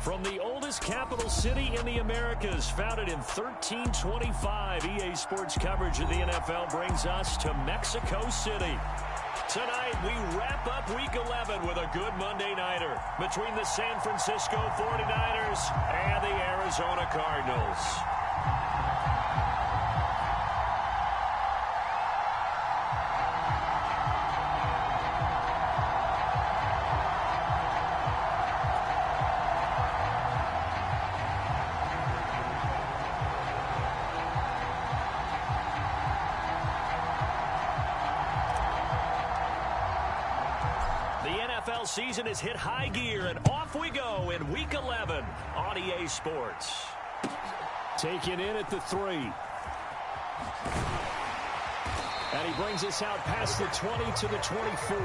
From the oldest capital city in the Americas, founded in 1325, EA Sports coverage of the NFL brings us to Mexico City. Tonight, we wrap up Week 11 with a good Monday nighter between the San Francisco 49ers and the Arizona Cardinals. NFL season has hit high gear, and off we go in Week 11 on EA Sports. Taken in at the 3. And he brings us out past the 20 to the 24.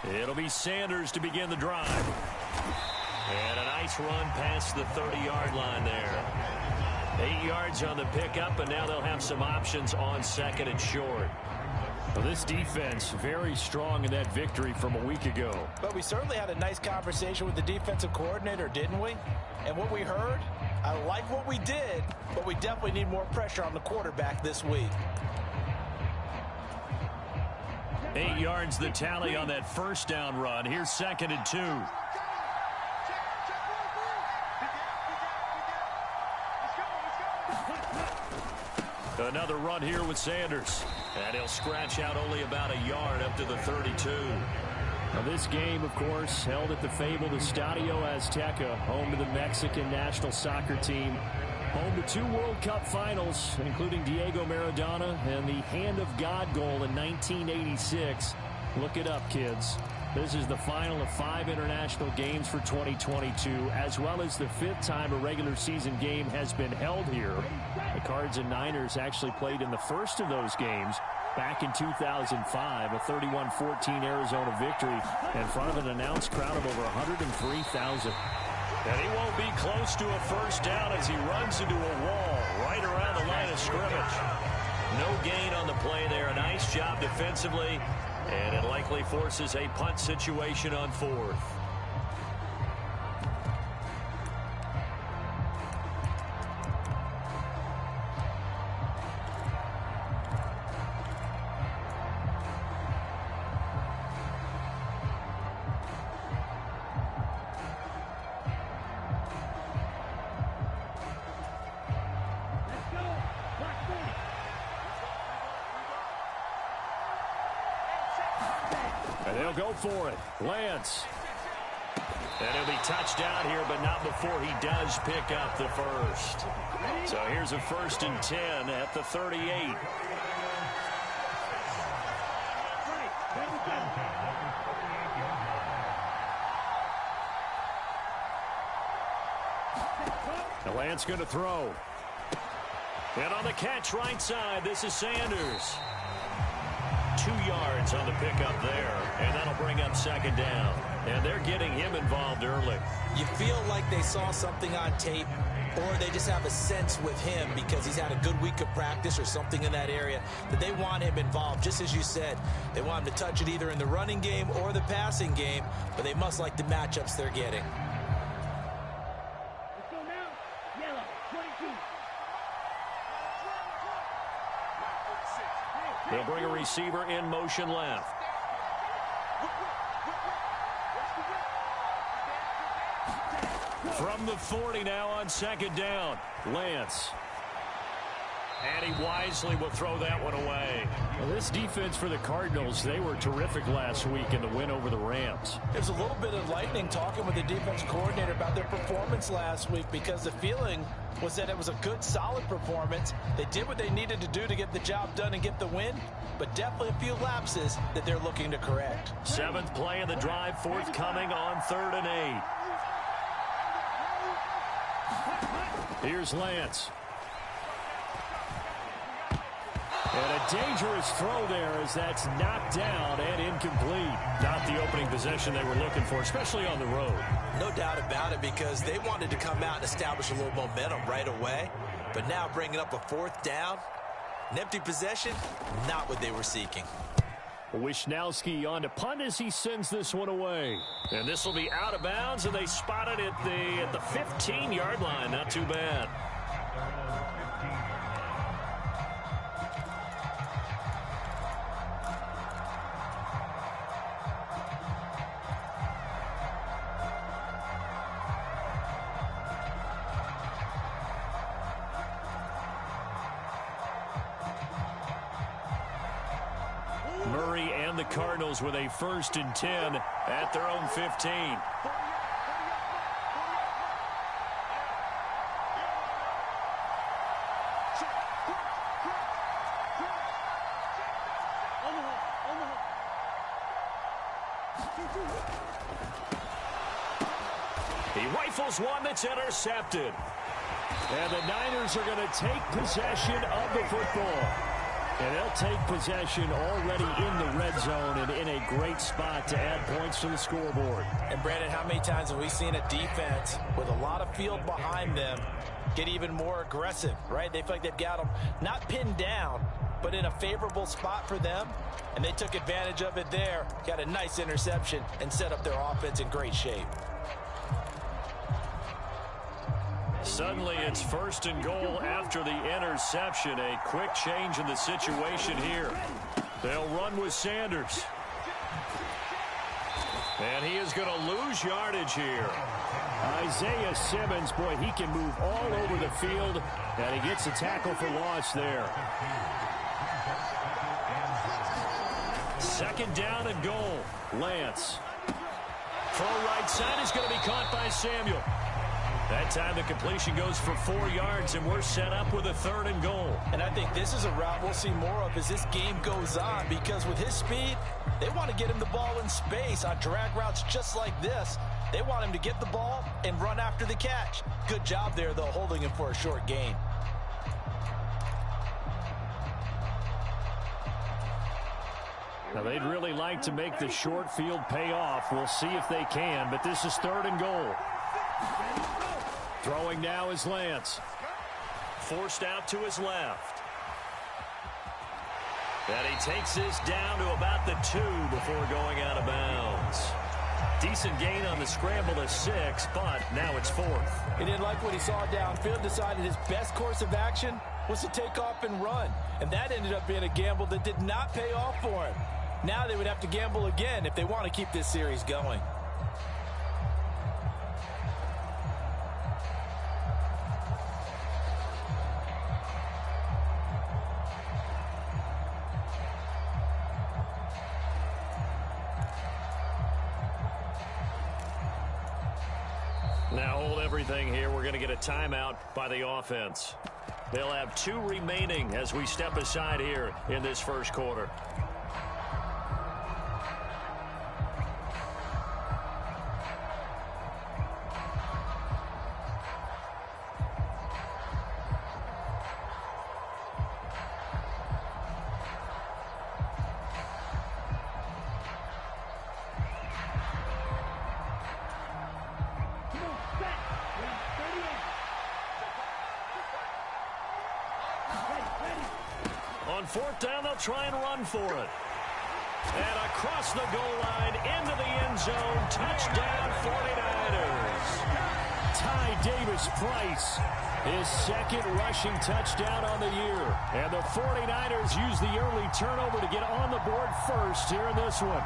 It'll be Sanders to begin the drive. And a nice run past the 30-yard line there. 8 yards on the pickup, and now they'll have some options on second and short. Well, this defense very strong in that victory from a week ago. But we certainly had a nice conversation with the defensive coordinator, didn't we? And what we heard, I like what we did, but we definitely need more pressure on the quarterback this week. 8 yards the tally on that first down run. Here's second and 2. Another run here with Sanders. And he'll scratch out only about a yard up to the 32. Now this game, of course, held at the fabled Estadio Azteca, home to the Mexican national soccer team. Home to 2 World Cup finals, including Diego Maradona and the Hand of God goal in 1986. Look it up, kids. This is the final of 5 international games for 2022, as well as the 5th time a regular season game has been held here. The Cards and Niners actually played in the first of those games back in 2005, a 31-14 Arizona victory in front of an announced crowd of over 103,000. And he won't be close to a first down as he runs into a wall right around the line of scrimmage. No gain on the play there. A nice job defensively, and it likely forces a punt situation on 4th. And they'll go for it. Lance. And he'll be touched down here, but not before he does pick up the first. So here's a 1st and 10 at the 38. Now Lance going to throw. And on the catch right side, this is Sanders. 2 yards on the pickup there, and that'll bring up second down. And they're getting him involved early. You feel like they saw something on tape, or they just have a sense with him because he's had a good week of practice or something in that area that they want him involved. Just as you said, they want him to touch it either in the running game or the passing game, but they must like the matchups they're getting. They'll bring a receiver in motion left. From the 40 now on second down, Lance. And he wisely will throw that one away. Well, this defense for the Cardinals, they were terrific last week in the win over the Rams. There's a little bit of lightning talking with the defense coordinator about their performance last week, because the feeling was that it was a good, solid performance. They did what they needed to do to get the job done and get the win, but definitely a few lapses that they're looking to correct. 7th play of the drive, forthcoming on 3rd and 8. Here's Lance. And a dangerous throw there as that's knocked down and incomplete. Not the opening possession they were looking for, especially on the road. No doubt about it, because they wanted to come out and establish a little momentum right away. But now bringing up a 4th down, an empty possession, not what they were seeking. Wishnowski on to punt as he sends this one away. And this will be out of bounds, and they spot it at the 15-yard line. Not too bad. Murray and the Cardinals with a 1st and 10 at their own 15. He rifles one that's intercepted. And the Niners are going to take possession of the football. And they'll take possession already in the red zone and in a great spot to add points to the scoreboard. And, Brandon, how many times have we seen a defense with a lot of field behind them get even more aggressive, right? They feel like they've got them not pinned down, but in a favorable spot for them. And they took advantage of it there, got a nice interception, and set up their offense in great shape. Suddenly it's 1st and goal after the interception. A quick change in the situation here. They'll run with Sanders. And he is going to lose yardage here. Isaiah Simmons, boy, he can move all over the field. And he gets a tackle for loss there. 2nd down and goal. Lance. Throw right side is going to be caught by Samuel. That time the completion goes for 4 yards, and we're set up with a 3rd and goal. And I think this is a route we'll see more of as this game goes on, because with his speed, they want to get him the ball in space on drag routes just like this. They want him to get the ball and run after the catch. Good job there, though, holding him for a short gain. Now, they'd really like to make the short field pay off. We'll see if they can, but this is 3rd and goal. Throwing now is Lance. Forced out to his left. And he takes this down to about the 2 before going out of bounds. Decent gain on the scramble to 6, but now it's 4th. He didn't like what he saw downfield, decided his best course of action was to take off and run. And that ended up being a gamble that did not pay off for him. Now they would have to gamble again if they want to keep this series going. Now hold everything here. We're going to get a timeout by the offense. They'll have 2 remaining as we step aside here in this 1st quarter. On 4th down, they'll try and run for it. And across the goal line, into the end zone, touchdown 49ers. Ty Davis-Price, his 2nd rushing touchdown on the year. And the 49ers use the early turnover to get on the board first here in this one.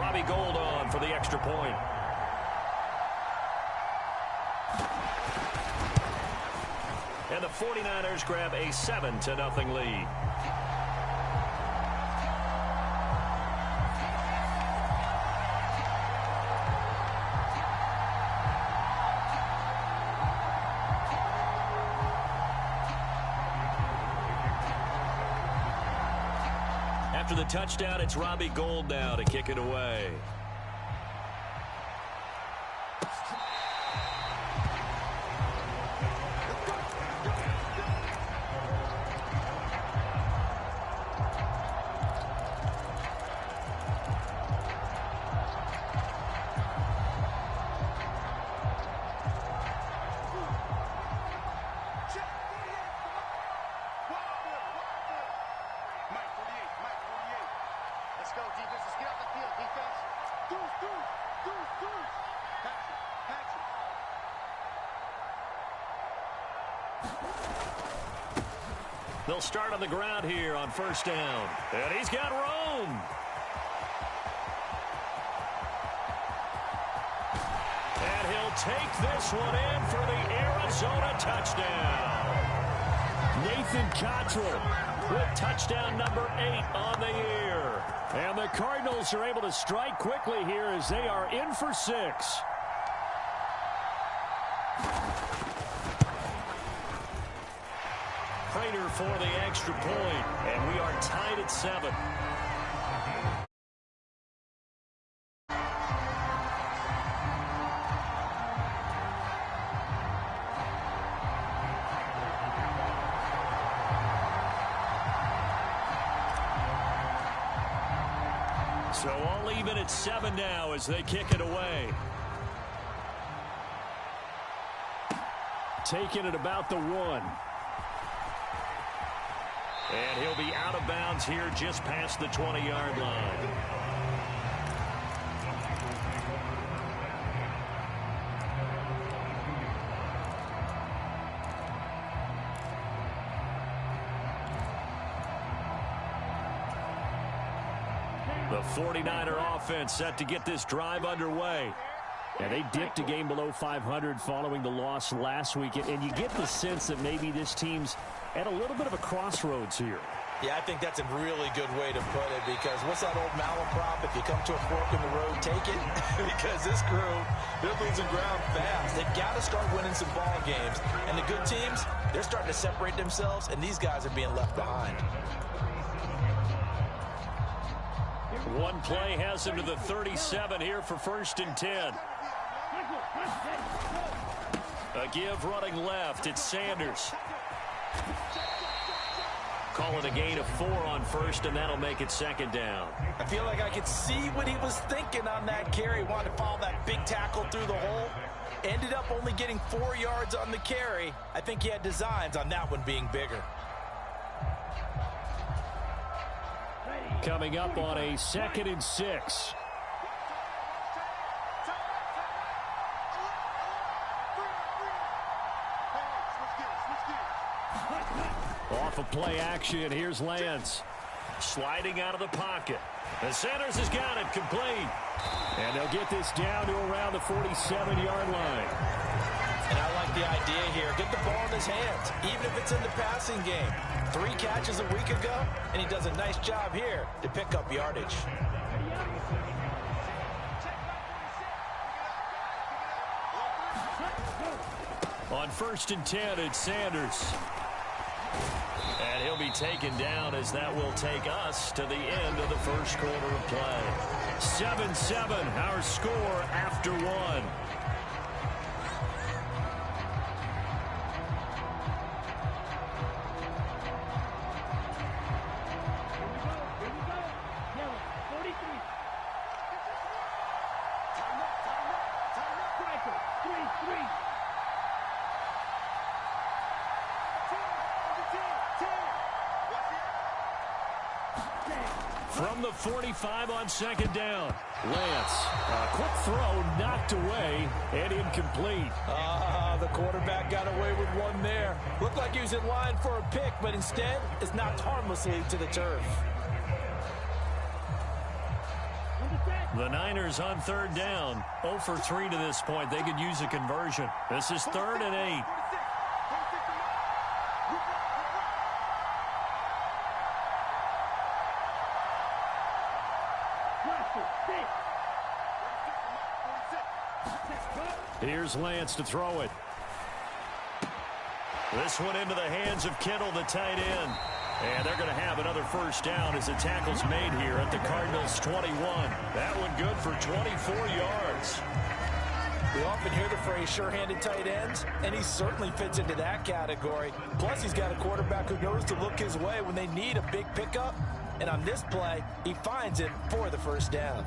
Robbie Gould on for the extra point. And And the 49ers grab a 7-0 lead. After the touchdown, it's Robbie Gould now to kick it away. They'll start on the ground here on first down. And he's got room. And he'll take this one in for the Arizona touchdown. Nathan Cottrell with touchdown number 8 on the year. And the Cardinals are able to strike quickly here as they are in for 6. Prater for the extra point, and we are tied at 7. So all even at 7 now as they kick it away. Taking it about the 1. And he'll be out of bounds here just past the 20-yard line. The 49er offense set to get this drive underway. And they dipped a game below 500 following the loss last week. And you get the sense that maybe this team's at a little bit of a crossroads here. Yeah, I think that's a really good way to put it, because what's that old malaprop? If you come to a fork in the road, take it. Because this crew, they're losing ground fast. They've got to start winning some ball games. And the good teams, they're starting to separate themselves, and these guys are being left behind. One play has him to the 37 here for 1st and 10. A give running left. It's Sanders. Call it a gain of 4 on 1st, and that'll make it 2nd down. I feel like I could see what he was thinking on that carry. Wanted to follow that big tackle through the hole. Ended up only getting 4 yards on the carry. I think he had designs on that one being bigger. Coming up on a 2nd and 6. Off of play action, here's Lance. Sliding out of the pocket. And Sanders has got it complete. And they'll get this down to around the 47-yard line. And I like the idea here. Get the ball in his hands, even if it's in the passing game. 3 catches a week ago, and he does a nice job here to pick up yardage. On 1st and 10, it's Sanders. And he'll be taken down as that will take us to the end of the first quarter of play. 7-7, our score after 1. From the 45 on 2nd down. Lance, a quick throw knocked away and incomplete. The quarterback got away with one there. Looked like he was in line for a pick, but instead it's knocked harmlessly to the turf. The Niners on 3rd down. 0 for 3 to this point. They could use a conversion. This is 3rd and 8. Here's Lance to throw it. This one into the hands of Kittle, the tight end. And they're going to have another first down as the tackle's made here at the Cardinals' 21. That one good for 24 yards. We often hear the phrase sure-handed tight ends, and he certainly fits into that category. Plus, he's got a quarterback who knows to look his way when they need a big pickup. And on this play, he finds it for the first down.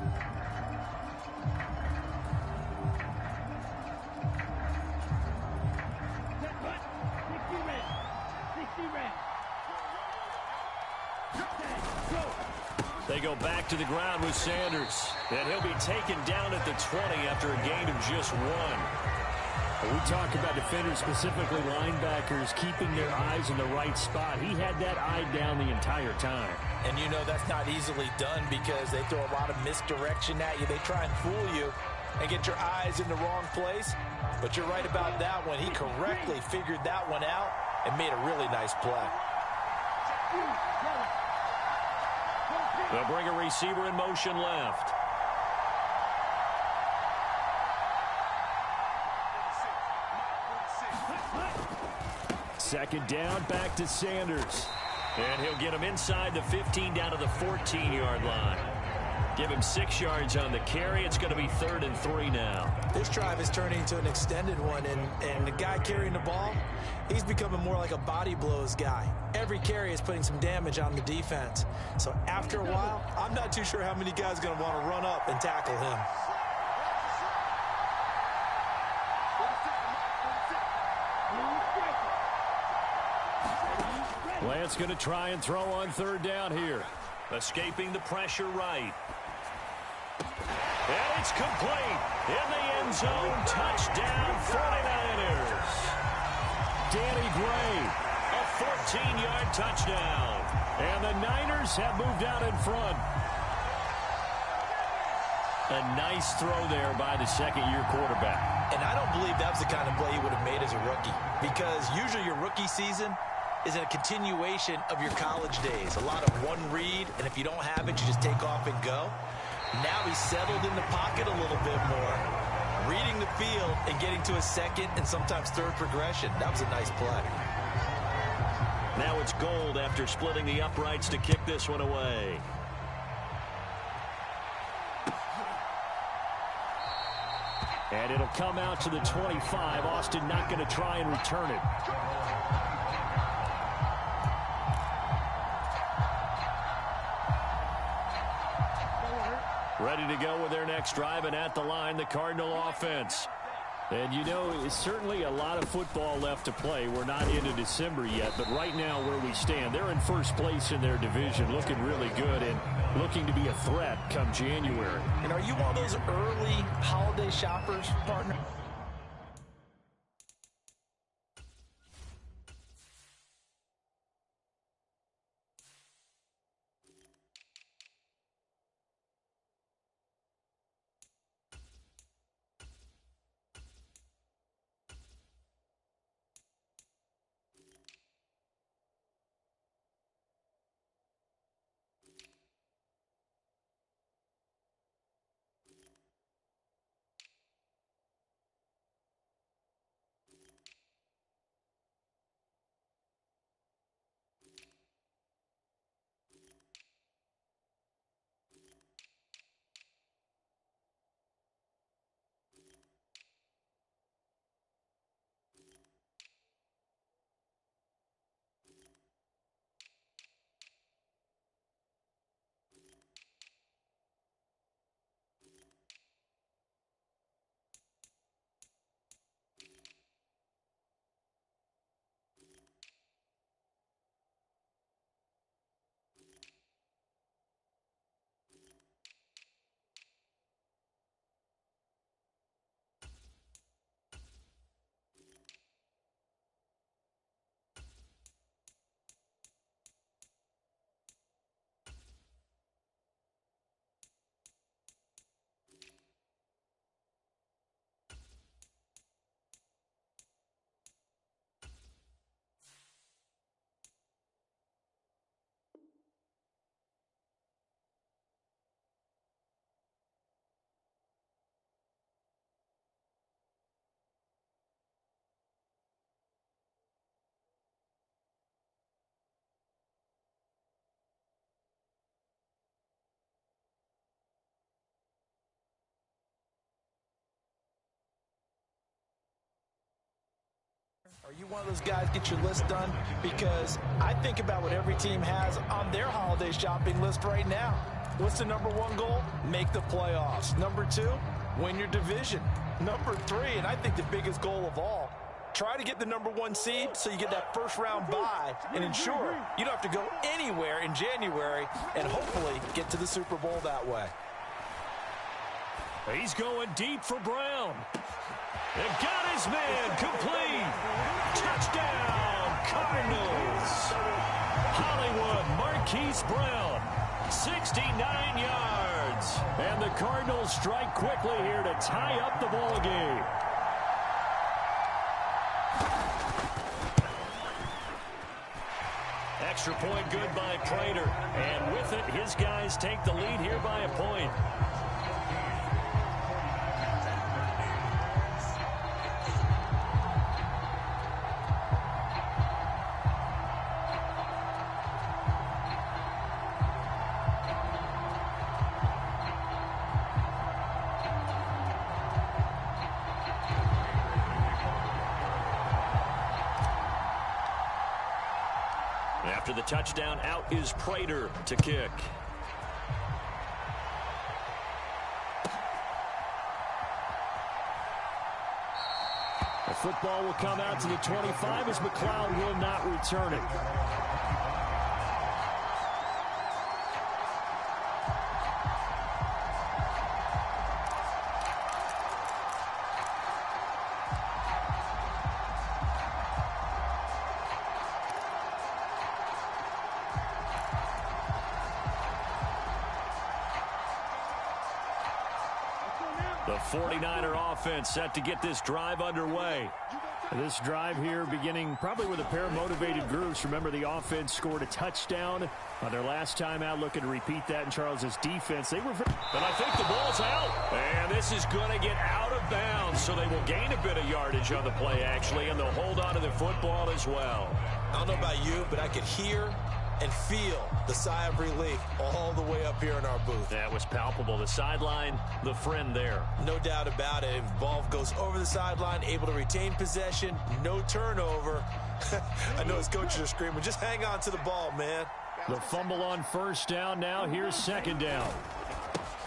They go back to the ground with Sanders. And he'll be taken down at the 20 after a gain of just one. We talk about defenders, specifically linebackers, keeping their eyes in the right spot. He had that eye down the entire time. And you know that's not easily done because they throw a lot of misdirection at you. They try and fool you and get your eyes in the wrong place. But you're right about that one. He correctly figured that one out and made a really nice play. They'll bring a receiver in motion left. Second down, back to Sanders. And he'll get him inside the 15 down to the 14-yard line. Give him 6 yards on the carry. It's going to be 3rd and 3 now. This drive is turning into an extended one, and the guy carrying the ball, he's becoming more like a body blows guy. Every carry is putting some damage on the defense. So after a while, I'm not too sure how many guys are going to want to run up and tackle him. Lance going to try and throw on 3rd down here. Escaping the pressure right. And it's complete. In the end zone. Touchdown 49ers. Danny Gray. A 14-yard touchdown. And the Niners have moved out in front. A nice throw there by the second-year quarterback. And I don't believe that was the kind of play he would have made as a rookie. Because usually your rookie season is a continuation of your college days. A lot of one read, and if you don't have it, you just take off and go. Now he's settled in the pocket a little bit more, reading the field and getting to a second and sometimes third progression. That was a nice play. Now it's Gold after splitting the uprights to kick this one away. And it'll come out to the 25. Austin not going to try and return it. Ready to go with their next drive, and at the line, the Cardinal offense. And you know, it's certainly a lot of football left to play. We're not into December yet, but right now where we stand, they're in first place in their division, looking really good and looking to be a threat come January. And are you one of those early holiday shoppers, partner? Are you one of those guys get your list done? Because I think about what every team has on their holiday shopping list right now. What's the number one goal? Make the playoffs. Number two, win your division. Number three, and I think the biggest goal of all, try to get the number one seed so you get that first round bye and ensure you don't have to go anywhere in January and hopefully get to the Super Bowl that way. He's going deep for Brown. And got his man complete. Touchdown, Cardinals. Hollywood Marquise Brown, 69 yards. And the Cardinals strike quickly here to tie up the ball game. Extra point good by Prater. And with it, his guys take the lead here by a point. After the touchdown, out is Prater to kick. The football will come out to the 25 as McLeod will not return it. The 49er offense set to get this drive underway. This drive here beginning probably with a pair of motivated groups. Remember, the offense scored a touchdown on their last time out. Looking to repeat that in Charles's defense. They were, but I think the ball's out. And this is going to get out of bounds, so they will gain a bit of yardage on the play, actually, and they'll hold on to the football as well. I don't know about you, but I could hear and feel the sigh of relief all the way up here in our booth. That was palpable. The sideline, the friend there. No doubt about it. Ball goes over the sideline, able to retain possession, no turnover. I know his coaches are screaming, just hang on to the ball, man. The fumble on first down. Now here's second down.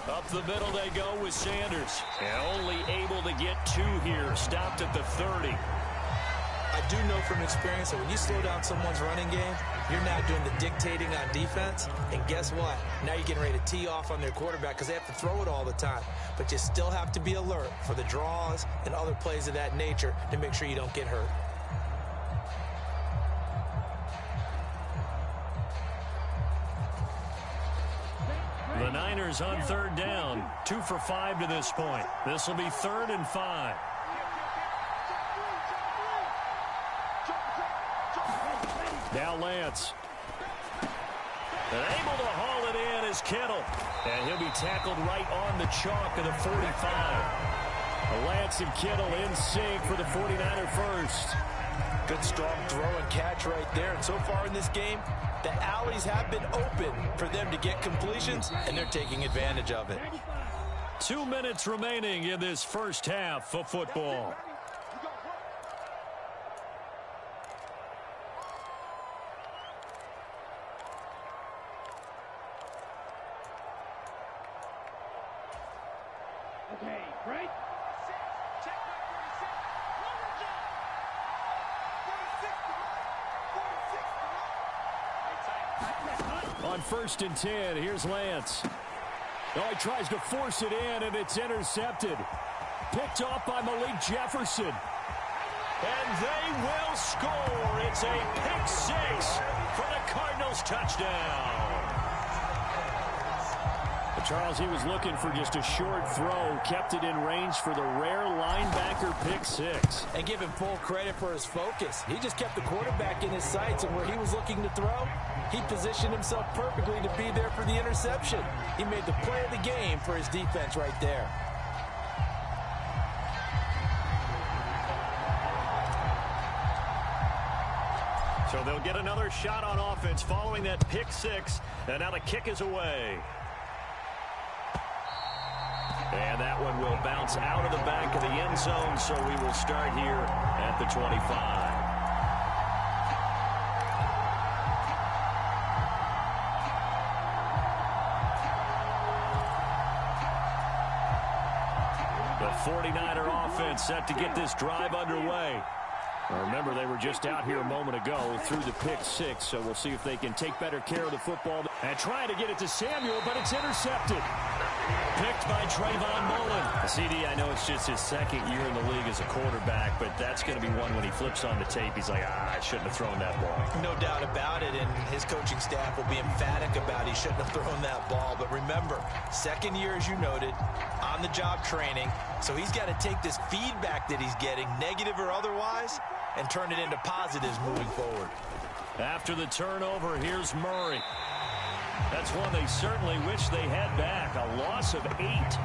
Up the middle they go with Sanders. And only able to get two here. Stopped at the 30. I do know from experience that when you slow down someone's running game, you're now doing the dictating on defense. And guess what? Now you're getting ready to tee off on their quarterback because they have to throw it all the time. But you still have to be alert for the draws and other plays of that nature to make sure you don't get hurt. The Niners on third down. 2 for 5 to this point. This will be 3rd and 5. Now Lance. And able to haul it in is Kittle. And he'll be tackled right on the chalk of the 45. Lance and Kittle in sync for the 49er first. Good strong throw and catch right there. And so far in this game, the alleys have been open for them to get completions, and they're taking advantage of it. 2 minutes remaining in this first half of football. Okay, right? On 1st and 10, here's Lance. Oh, he tries to force it in, and it's intercepted. Picked off by Malik Jefferson. And they will score. It's a pick 6 for the Cardinals touchdown. Charles, he was looking for just a short throw, kept it in range for the rare linebacker pick 6. And give him full credit for his focus. He just kept the quarterback in his sights, and where he was looking to throw, he positioned himself perfectly to be there for the interception. He made the play of the game for his defense right there. So they'll get another shot on offense following that pick 6, and now the kick is away. And that one will bounce out of the back of the end zone, so we will start here at the 25. The 49er offense set to get this drive underway. Remember, they were just out here a moment ago through the pick six, so we'll see if they can take better care of the football. And trying to get it to Samuel, but it's intercepted. Picked by Trayvon Mullen. CD, I know it's just his second year in the league as a quarterback, but that's going to be one when he flips on the tape. He's like, I shouldn't have thrown that ball. No doubt about it, and his coaching staff will be emphatic about he shouldn't have thrown that ball. But remember, second year, as you noted, on-the-job training, so he's got to take this feedback that he's getting, negative or otherwise, and turn it into positives moving forward. After the turnover, here's Murray. That's one they certainly wish they had back. A loss of 8.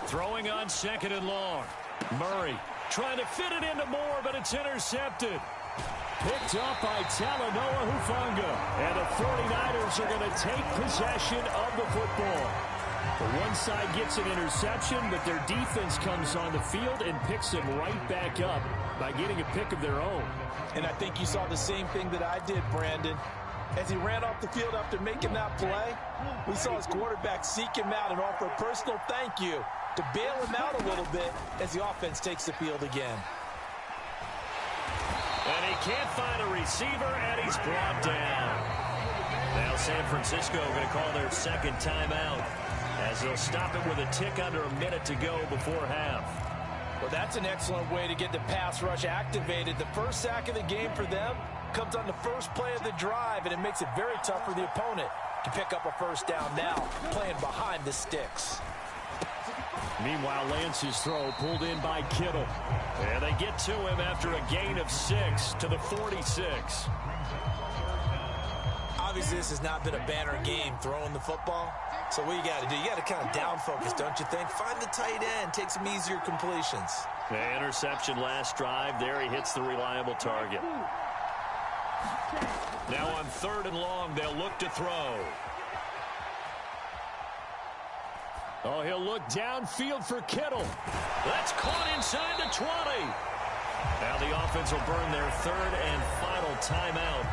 Throwing on second and long. Murray trying to fit it into Moore, but it's intercepted. Picked up by Talanoa Hufanga. And the 49ers are going to take possession of the football. The one side gets an interception, but their defense comes on the field and picks them right back up by getting a pick of their own. And I think you saw the same thing that I did, Brandon. As he ran off the field after making that play, we saw his quarterback seek him out and offer a personal thank you to bail him out a little bit as the offense takes the field again. And he can't find a receiver, and he's brought down. Now San Francisco going to call their second timeout as they'll stop it with a tick under a minute to go before half. Well, that's an excellent way to get the pass rush activated. The first sack of the game for them comes on the first play of the drive, and it makes it very tough for the opponent to pick up a first down now, playing behind the sticks. Meanwhile, Lance's throw pulled in by Kittle. And they get to him after a gain of 6 to the 46. Obviously, this has not been a banner game throwing the football. So what you got to do, you got to kind of down focus, don't you think? Find the tight end, take some easier completions. The interception last drive. There he hits the reliable target. Now on third and long, they'll look to throw. Oh, he'll look downfield for Kittle. That's caught inside the 20. Now the offense will burn their third and final timeout.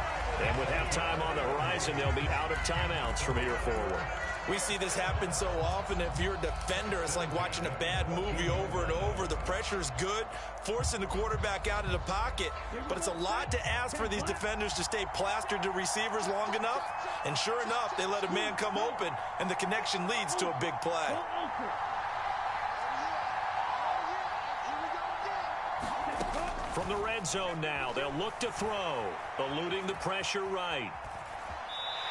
And with halftime on the horizon, they'll be out of timeouts from here forward. We see this happen so often. If you're a defender, it's like watching a bad movie over and over. The pressure's good, forcing the quarterback out of the pocket. But it's a lot to ask for these defenders to stay plastered to receivers long enough. And sure enough, they let a man come open, and the connection leads to a big play. From the red zone now, they'll look to throw, eluding the pressure right.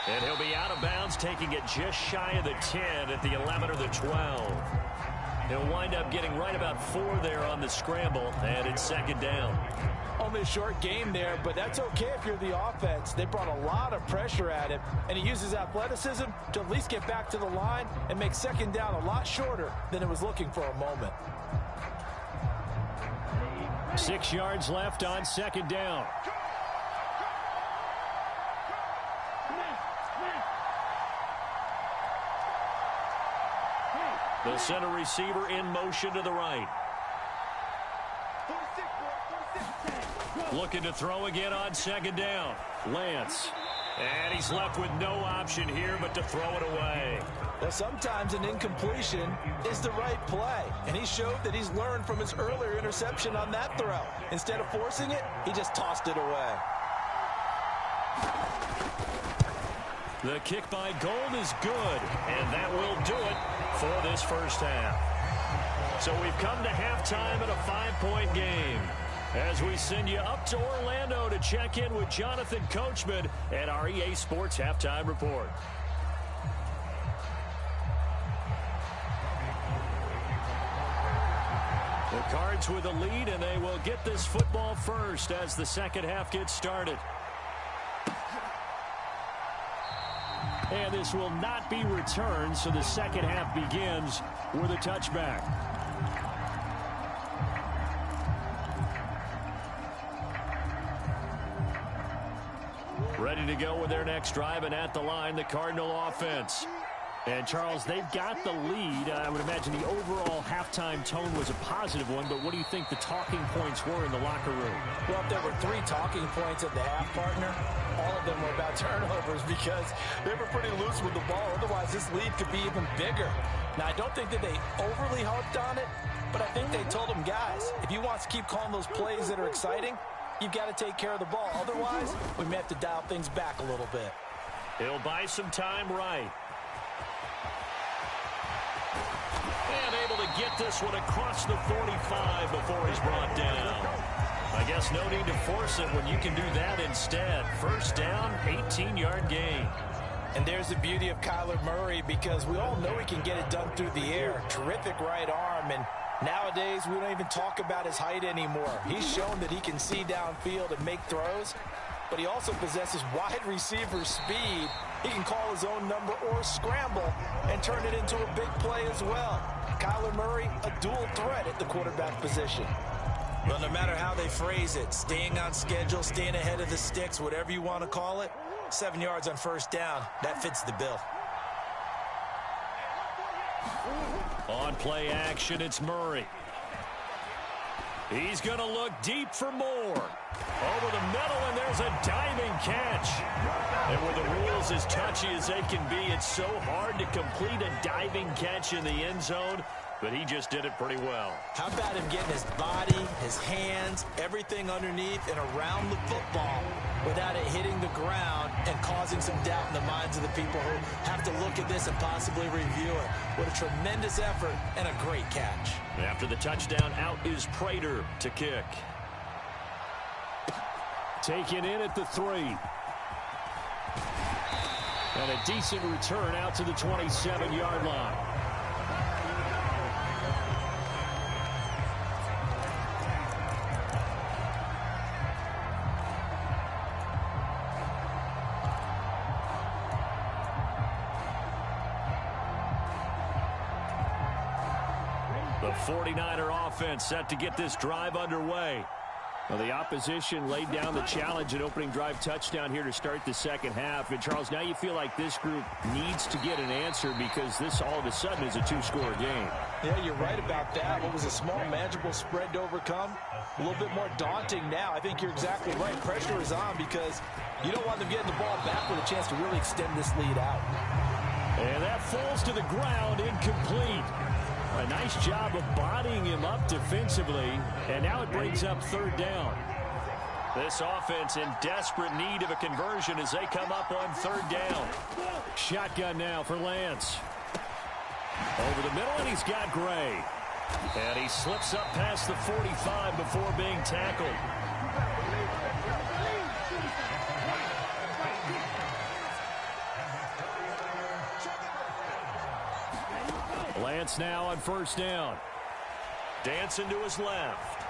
And he'll be out of bounds, taking it just shy of the 10 at the 11 or the 12. He'll wind up getting right about 4 there on the scramble, and it's second down. Only a short game there, but that's okay if you're the offense. They brought a lot of pressure at him, and he uses athleticism to at least get back to the line and make second down a lot shorter than it was looking for a moment. 6 yards left on second down. They'll send a receiver in motion to the right. Looking to throw again on second down. Lance. And he's left with no option here but to throw it away. Well, sometimes an incompletion is the right play. And he showed that he's learned from his earlier interception on that throw. Instead of forcing it, he just tossed it away. The kick by Gold is good, and that will do it for this first half. So we've come to halftime in a 5-point game as we send you up to Orlando to check in with Jonathan Coachman at our EA Sports Halftime Report. The Cards with a lead, and they will get this football first as the second half gets started. And this will not be returned, so the second half begins with a touchback. Ready to go with their next drive, and at the line, the Cardinal offense. And, Charles, they've got the lead. I would imagine the overall halftime tone was a positive one, but what do you think the talking points were in the locker room? Well, if there were 3 talking points at the half, partner, all of them were about turnovers because they were pretty loose with the ball. Otherwise, this lead could be even bigger. Now, I don't think that they overly harped on it, but I think they told them, guys, if you want to keep calling those plays that are exciting, you've got to take care of the ball. Otherwise, we may have to dial things back a little bit. He'll buy some time right. And able to get this one across the 45 before he's brought down. I guess no need to force it when you can do that instead. First down, 18-yard gain. And there's the beauty of Kyler Murray because we all know he can get it done through the air. Terrific right arm, and nowadays we don't even talk about his height anymore. He's shown that he can see downfield and make throws, but he also possesses wide receiver speed. He can call his own number or scramble and turn it into a big play as well. Kyler Murray, a dual threat at the quarterback position. Well, no matter how they phrase it, staying on schedule, staying ahead of the sticks, whatever you want to call it, 7 yards on first down, that fits the bill. On play action, it's Murray. He's going to look deep for more. Over the middle, and there's a diving catch. And with the rules as touchy as they can be, it's so hard to complete a diving catch in the end zone, but he just did it pretty well. How about him getting his body, his hands, everything underneath and around the football without it hitting the ground and causing some doubt in the minds of the people who have to look at this and possibly review it. What a tremendous effort and a great catch. After the touchdown, out is Prater to kick. Taken in at the 3. And a decent return out to the 27-yard line. The 49er offense set to get this drive underway. Well, the opposition laid down the challenge, an opening drive touchdown here to start the second half. And, Charles, now you feel like this group needs to get an answer because this all of a sudden is a 2-score game. Yeah, you're right about that. What was a small, manageable spread to overcome, a little bit more daunting now. I think you're exactly right. Pressure is on because you don't want them getting the ball back with a chance to really extend this lead out. And that falls to the ground, incomplete. A nice job of bodying him up defensively, and now it brings up third down. This offense in desperate need of a conversion as they come up on third down. Shotgun now for Lance. Over the middle, and he's got Gray. And he slips up past the 45 before being tackled. Lance now on first down. Dancing to his left.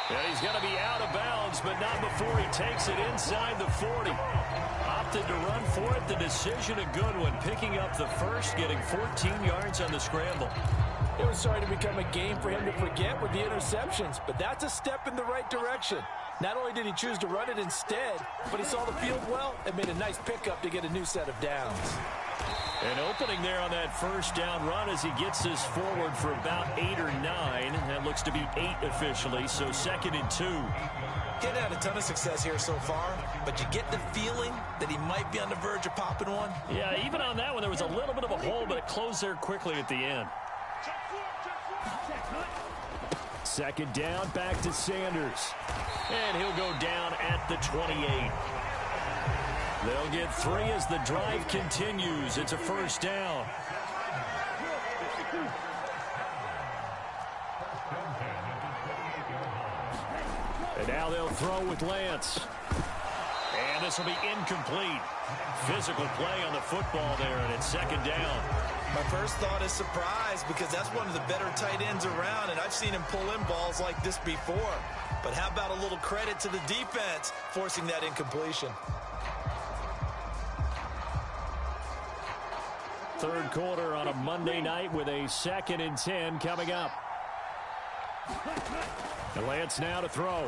And he's going to be out of bounds, but not before he takes it inside the 40. Opted to run for it. The decision a good one. Picking up the first, getting 14 yards on the scramble. It was starting to become a game for him to forget with the interceptions, but that's a step in the right direction. Not only did he choose to run it instead, but he saw the field well and made a nice pickup to get a new set of downs. An opening there on that first down run as he gets this forward for about 8 or 9. That looks to be 8 officially, so 2nd and 2. He hadn't had a ton of success here so far, but you get the feeling that he might be on the verge of popping one. Yeah, even on that one, there was a little bit of a hole, but it closed there quickly at the end. Second down, back to Sanders. And he'll go down at the 28. They'll get 3 as the drive continues. It's a first down. And now they'll throw with Lance. And this will be incomplete. Physical play on the football there, and it's second down. My first thought is surprise because that's one of the better tight ends around, and I've seen him pull in balls like this before. But how about a little credit to the defense forcing that incompletion? third quarter on a Monday night with a 2nd and 10 coming up. And Lance now to throw.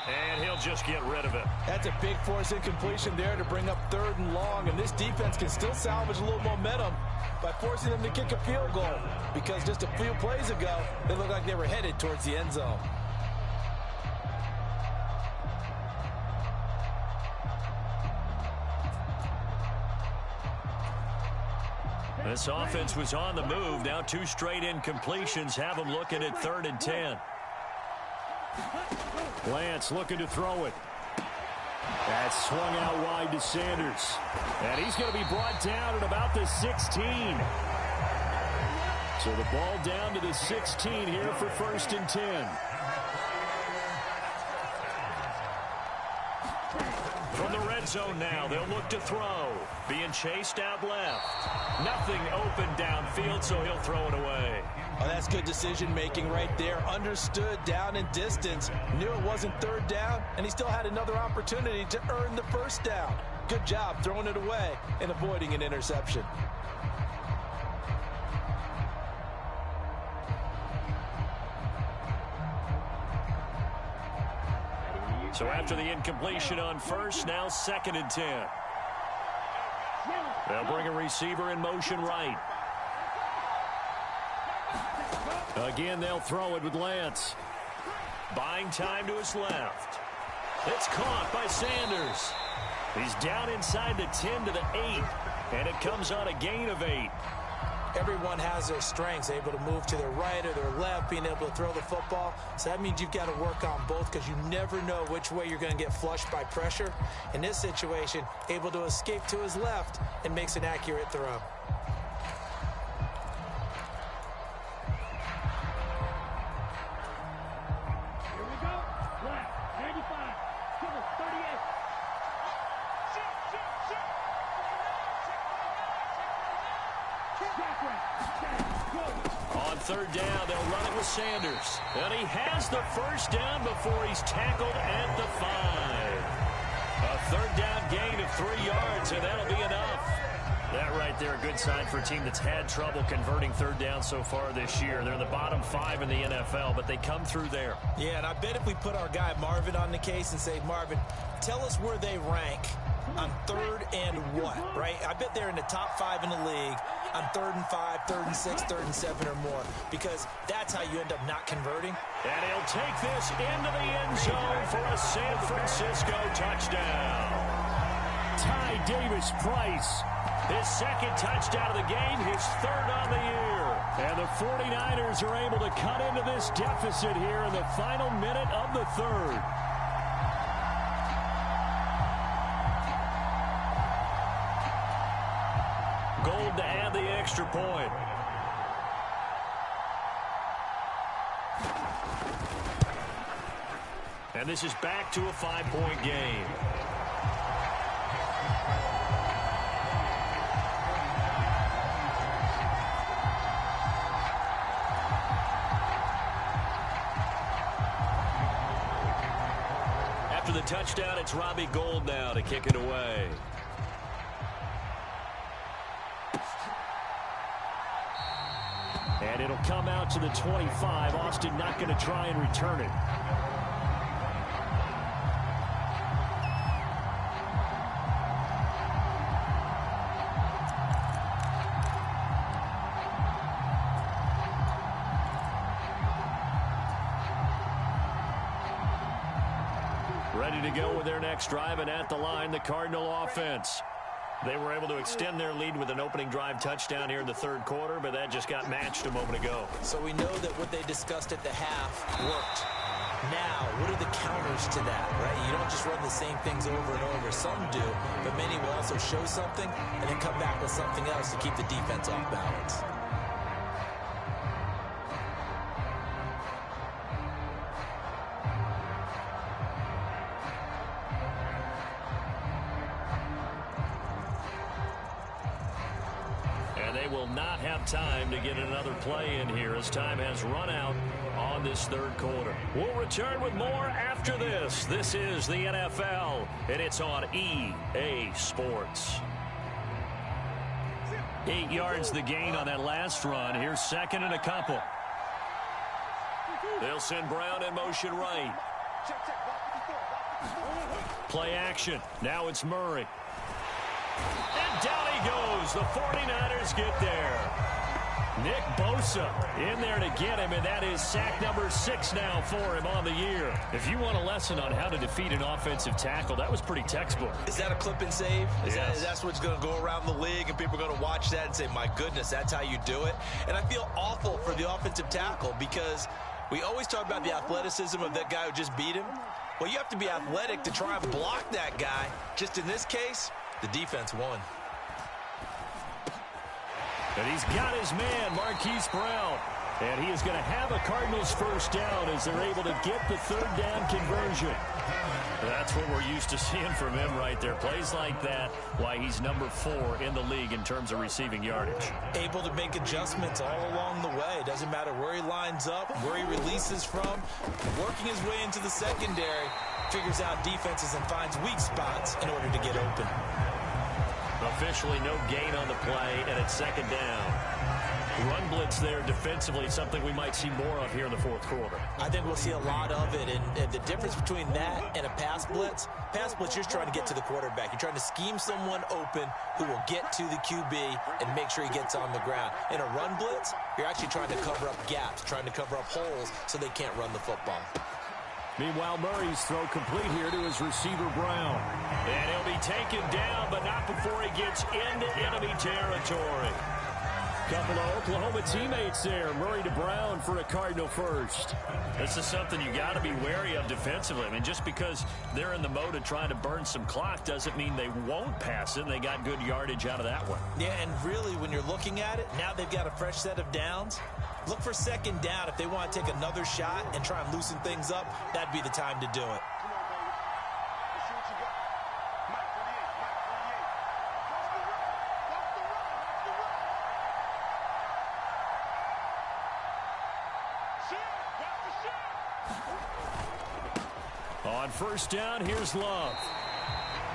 And he'll just get rid of it. That's a big force incompletion there to bring up 3rd and long. And this defense can still salvage a little momentum by forcing them to kick a field goal. Because just a few plays ago, they looked like they were headed towards the end zone. This offense was on the move. Now 2 straight incompletions have them looking at 3rd and 10. Lance looking to throw it. That's swung out wide to Sanders. And he's going to be brought down at about the 16. So the ball down to the 16 here for 1st and 10. From the red zone now, they'll look to throw. Being chased out left. Nothing open downfield, so he'll throw it away. Oh, that's good decision-making right there. Understood down and distance. Knew it wasn't 3rd down, and he still had another opportunity to earn the 1st down. Good job throwing it away and avoiding an interception. So after the incompletion on 1st, now 2nd and 10. They'll bring a receiver in motion right. Again, they'll throw it with Lance. Buying time to his left. It's caught by Sanders. He's down inside the 10 to the 8. And it comes on a gain of 8. Everyone has their strengths, able to move to their right or their left, being able to throw the football. So that means you've got to work on both because you never know which way you're going to get flushed by pressure. In this situation, able to escape to his left and makes an accurate throw. On 3rd down, they'll run it with Sanders. And he has the 1st down before he's tackled at the 5. A 3rd down gain of 3 yards, and that'll be enough. That right there, a good sign for a team that's had trouble converting 3rd down so far this year. They're in the bottom 5 in the NFL, but they come through there. Yeah, and I bet if we put our guy Marvin on the case and say, Marvin, tell us where they rank on 3rd and what, right? I bet they're in the top 5 in the league on 3rd and 5, 3rd and 6, 3rd and 7 or more, because that's how you end up not converting. And he'll take this into the end zone for a San Francisco touchdown. Ty Davis-Price, his 2nd touchdown of the game, his 3rd on the year. And the 49ers are able to cut into this deficit here in the final minute of the 3rd. Gold to add the extra point. And this is back to a 5-point game. After the touchdown, it's Robbie Gould now to kick it away. And it'll come out to the 25. Austin not going to try and return it. Ready to go with their next drive, and at the line, the Cardinal offense. They were able to extend their lead with an opening drive touchdown here in the 3rd quarter, but that just got matched a moment ago. So we know that what they discussed at the half worked. Now, what are the counters to that, right? You don't just run the same things over and over. Some do, but many will also show something and then come back with something else to keep the defense off balance. They will not have time to get another play in here as time has run out on on this third quarter. We'll return with more after this. This is the NFL, and it's on EA Sports. 8 yards the gain on that last run. Here's second and a couple. They'll send Brown in motion right. Play action. Now it's Murray. And down he goes. The 49ers get there. Nick Bosa in there to get him, and that is sack number 6 now for him on the year. If you want a lesson on how to defeat an offensive tackle, that was pretty textbook. Is that a clip and save? Yes. That's what's going to go around the league, and people are going to watch that and say, my goodness, that's how you do it? And I feel awful for the offensive tackle because we always talk about the athleticism of that guy who just beat him. Well, you have to be athletic to try and block that guy. Just in this case, the defense won. And he's got his man, Marquise Brown. And he is going to have a Cardinals first down as they're able to get the third down conversion. That's what we're used to seeing from him right there. Plays like that, why he's number 4 in the league in terms of receiving yardage. Able to make adjustments all along the way. Doesn't matter where he lines up, where he releases from. Working his way into the secondary, figures out defenses and finds weak spots in order to get open. Officially no gain on the play, and it's second down. Run blitz there defensively, something we might see more of here in the fourth quarter. I think we'll see a lot of it, and the difference between that and a pass blitz, you're just trying to get to the quarterback. You're trying to scheme someone open who will get to the QB and make sure he gets on the ground. In a run blitz, you're actually trying to cover up gaps, trying to cover up holes so they can't run the football. Meanwhile, Murray's throw complete here to his receiver, Brown. And he'll be taken down, but not before he gets into enemy territory. Couple of Oklahoma teammates there. Murray to Brown for a Cardinal first. This is something you got to be wary of defensively. I mean, just because they're in the mode of trying to burn some clock doesn't mean they won't pass it. And they got good yardage out of that one. Yeah, and really, when you're looking at it, now they've got a fresh set of downs. Look for second down. If they want to take another shot and try and loosen things up, that'd be the time to do it. On first down, here's Love.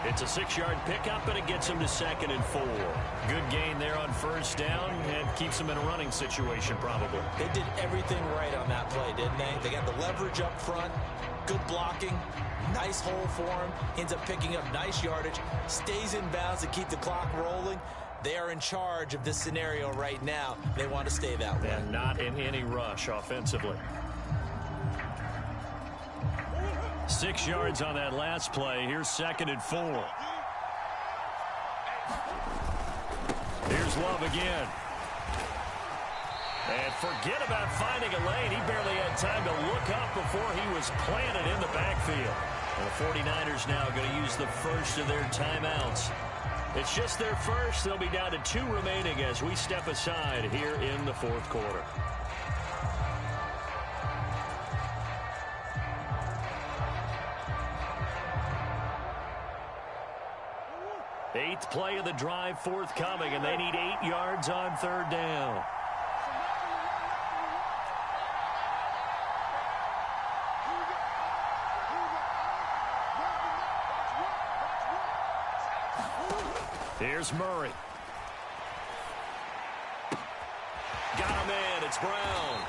It's a 6-yard pickup, and it gets him to 2nd and 4. Good gain there on first down, and keeps him in a running situation probably. They did everything right on that play, didn't they? They got the leverage up front, good blocking, nice hole for him, ends up picking up nice yardage, stays in bounds to keep the clock rolling. They are in charge of this scenario right now. They want to stay that way. And not in any rush offensively. 6 yards on that last play. Here's 2nd and 4. Here's Love again. And forget about finding a lane. He barely had time to look up before he was planted in the backfield. And the 49ers now going to use the first of their timeouts. It's just their first. They'll be down to 2 remaining as we step aside here in the fourth quarter. 8th play of the drive forthcoming, and they need 8 yards on third down. Here's Murray. Got a man. It's Brown.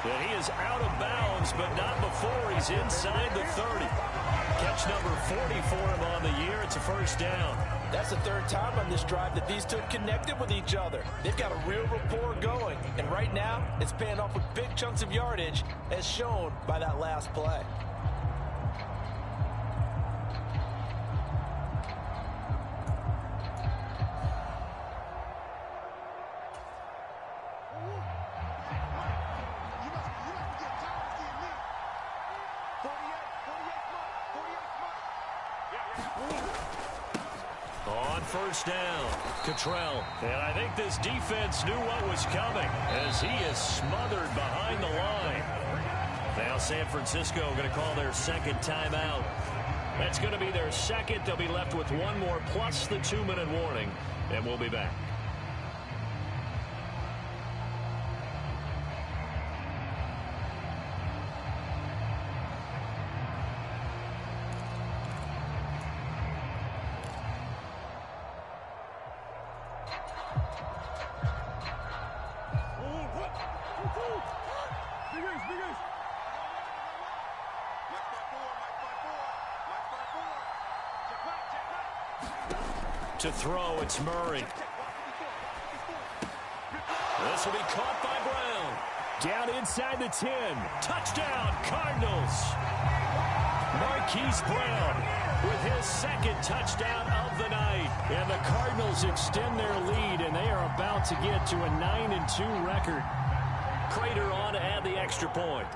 And he is out of bounds, but not before he's inside the 30. Catch number 40 for him on the year. It's a first down. That's the 3rd time on this drive that these two connected with each other. They've got a real rapport going. And right now, it's paying off with big chunks of yardage, as shown by that last play. First down, Cottrell. And I think this defense knew what was coming as he is smothered behind the line. Now San Francisco going to call their 2nd timeout. That's going to be their 2nd. They'll be left with 1 more plus the 2-minute warning, and we'll be back. To throw, it's Murray. This will be caught by Brown. Down inside the 10. Touchdown, Cardinals. Marquise Brown with his second touchdown of the night. And the Cardinals extend their lead, and they are about to get to a 9-2 record. Prater on to add the extra point.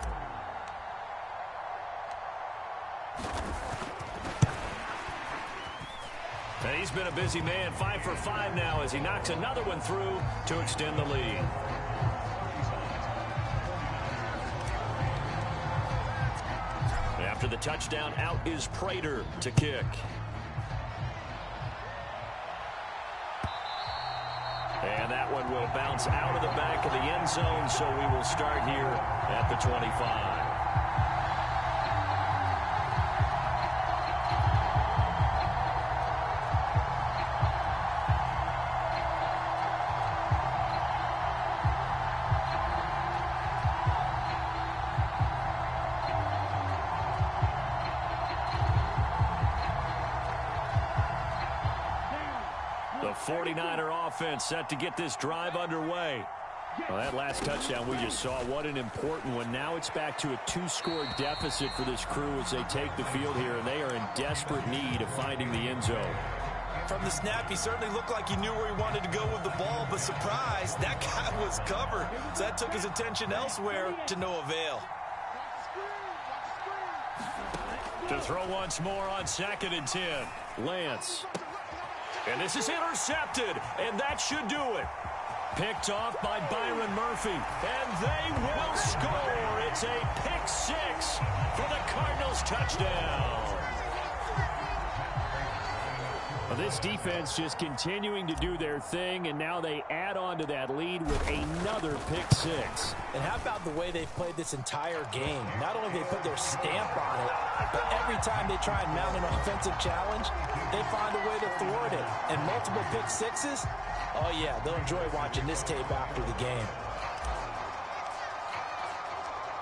And he's been a busy man, 5 for 5 now as he knocks another one through to extend the lead. After the touchdown, out is Prater to kick. And that one will bounce out of the back of the end zone, so we will start here at the 25. The 49er offense set to get this drive underway. Well, that last touchdown we just saw, what an important one. Now it's back to a 2-score deficit for this crew as they take the field here, and they are in desperate need of finding the end zone. From the snap, he certainly looked like he knew where he wanted to go with the ball, but surprise, that guy was covered. So that took his attention elsewhere to no avail. To throw once more on 2nd and 10. Lance. And this is intercepted, and that should do it. Picked off by Byron Murphy, and they will score. It's a pick 6 for the Cardinals touchdown. Well, this defense just continuing to do their thing, and now they add on to that lead with another pick 6. And how about the way they've played this entire game? Not only they put their stamp on it, but every time they try and mount an offensive challenge, they find a way to thwart it. And multiple pick 6s, oh yeah, they'll enjoy watching this tape after the game.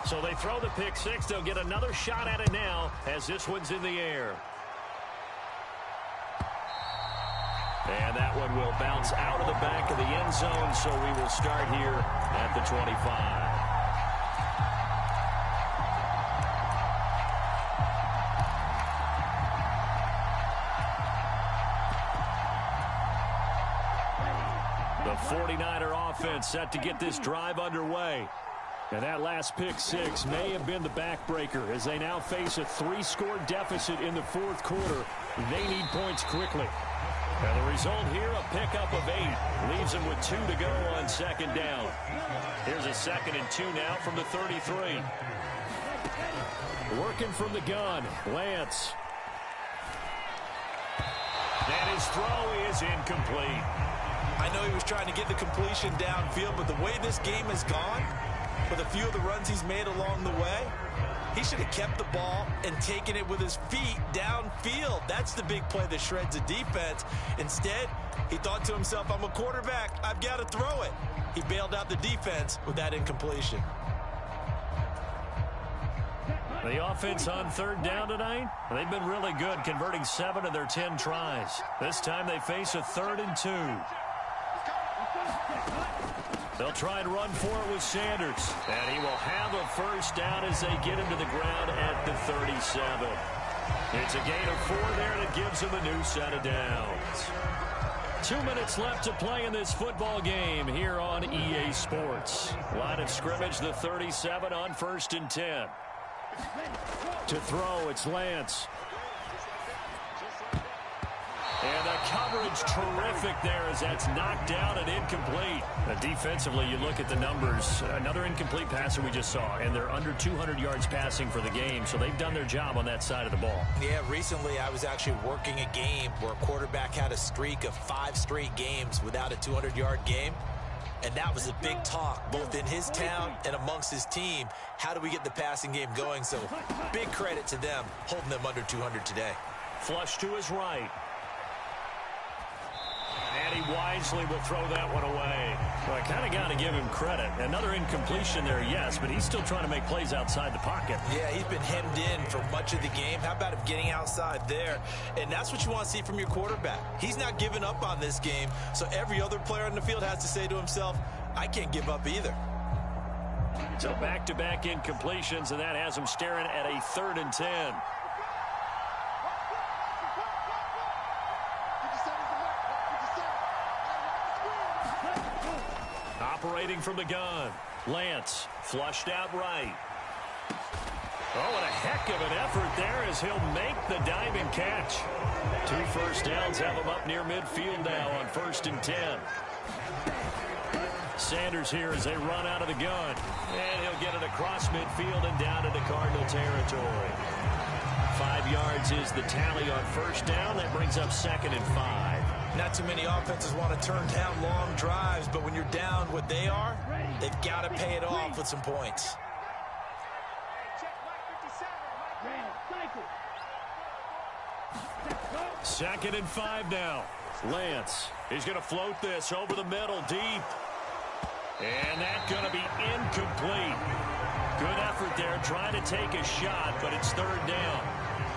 So they throw the pick 6. They'll get another shot at it now as this one's in the air. And that one will bounce out of the back of the end zone, so we will start here at the 25. The 49er offense set to get this drive underway. And that last pick 6 may have been the backbreaker as they now face a 3-score deficit in the 4th quarter. They need points quickly. And the result here, a pickup of 8. Leaves them with 2 to go on 2nd down. Here's a 2nd and 2 now from the 33. Working from the gun, Lance. And his throw is incomplete. I know he was trying to get the completion downfield, but the way this game has gone, with a few of the runs he's made along the way, he should have kept the ball and taken it with his feet downfield. That's the big play that shreds the defense. Instead, he thought to himself, I'm a quarterback, I've got to throw it. He bailed out the defense with that incompletion. The offense on 3rd down tonight, they've been really good, converting 7 of their 10 tries. This time they face a 3rd and 2. They'll try and run for it with Sanders. And he will have a first down as they get him to the ground at the 37. It's a gain of 4 there, and it gives him a new set of downs. 2 minutes left to play in this football game here on EA Sports. Line of scrimmage, the 37 on 1st and 10. To throw, it's Lance. And the coverage terrific there as that's knocked down and incomplete. Defensively, you look at the numbers. Another incomplete pass that we just saw, and they're under 200 yards passing for the game, so they've done their job on that side of the ball. Yeah, recently I was actually working a game where a quarterback had a streak of 5 straight games without a 200-yard game. And that was a big talk, both in his town and amongst his team. How do we get the passing game going? So big credit to them, holding them under 200 today. Flush to his right. And And he wisely will throw that one away. Well, I kind of got to give him credit. Another incompletion there, yes, but he's still trying to make plays outside the pocket. Yeah, he's been hemmed in for much of the game. How about him getting outside there? And that's what you want to see from your quarterback. He's not giving up on this game, so every other player on the field has to say to himself, I can't give up either. So back-to-back incompletions, and that has him staring at a 3rd and 10. Operating from the gun. Lance flushed out right. Oh, and a heck of an effort there as he'll make the diving catch. 2 first downs have him up near midfield now on 1st and 10. Sanders here as they run out of the gun. And he'll get it across midfield and down into Cardinal territory. 5 yards is the tally on 1st down. That brings up 2nd and 5. Not too many offenses want to turn down long drives, but when you're down what they are, they've got to pay it off with some points. Second and 5 now. Lance, he's going to float this over the middle deep. And that's going to be incomplete. Good effort there trying to take a shot, but it's 3rd down.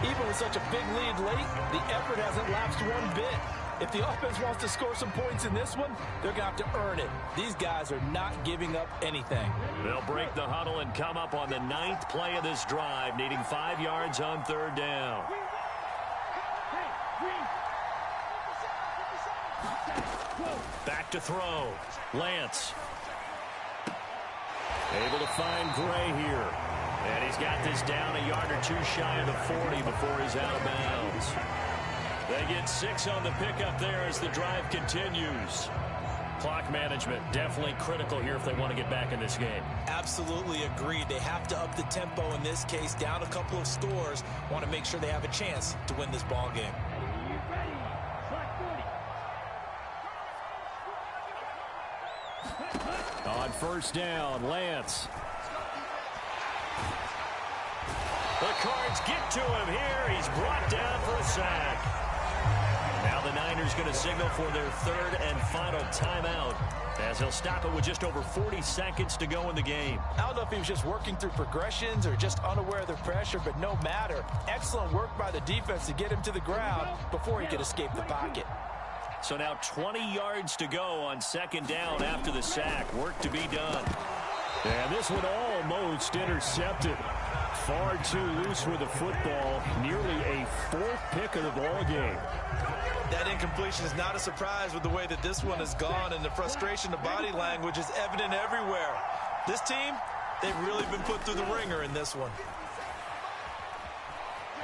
Even with such a big lead late, the effort hasn't lapsed one bit. If the offense wants to score some points in this one, they're going to have to earn it. These guys are not giving up anything. They'll break the huddle and come up on the 9th play of this drive, needing 5 yards on 3rd down. Back to throw. Lance. Able to find Gray here. And he's got this down a yard or 2 shy of the 40 before he's out of bounds. They get 6 on the pickup there as the drive continues. Clock management definitely critical here if they want to get back in this game. Absolutely agreed. They have to up the tempo in this case, down a couple of scores. Want to make sure they have a chance to win this ball game. On 1st down, Lance. The Cards get to him here. He's brought down for a sack. Now the Niners going to signal for their 3rd and final timeout as he'll stop it with just over 40 seconds to go in the game. I don't know if he was just working through progressions or just unaware of the pressure, but no matter. Excellent work by the defense to get him to the ground before he could escape the pocket. So now 20 yards to go on 2nd down after the sack. Work to be done. And this one almost intercepted. Far too loose with the football. Nearly a 4th pick of the ball game. That incompletion is not a surprise with the way that this one has gone, and the frustration, the body language is evident everywhere. This team, they've really been put through the ringer in this one.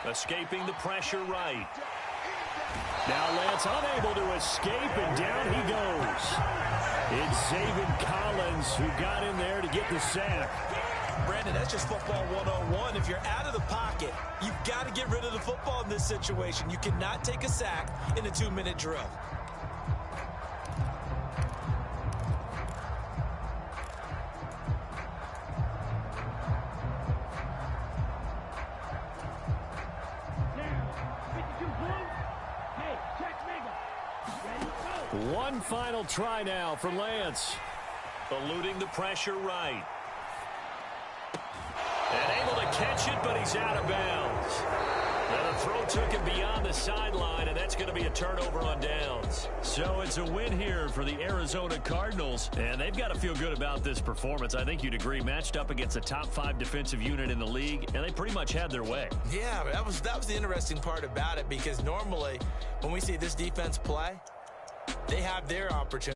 Escaping the pressure right. Now Lance unable to escape, and down he goes. It's Zaven Collins who got in there to get the sack. Brandon, that's just football 101. If you're out of the pocket, you've got to get rid of the football in this situation. You cannot take a sack in a 2-minute drill. One final try now for Lance. Eluding the pressure right. And able to catch it, but he's out of bounds. Now the throw took him beyond the sideline, and that's going to be a turnover on downs. So it's a win here for the Arizona Cardinals, and they've got to feel good about this performance. I think you'd agree, matched up against a top 5 defensive unit in the league, and they pretty much had their way. Yeah, that was the interesting part about it, because normally when we see this defense play, they have their opportunity.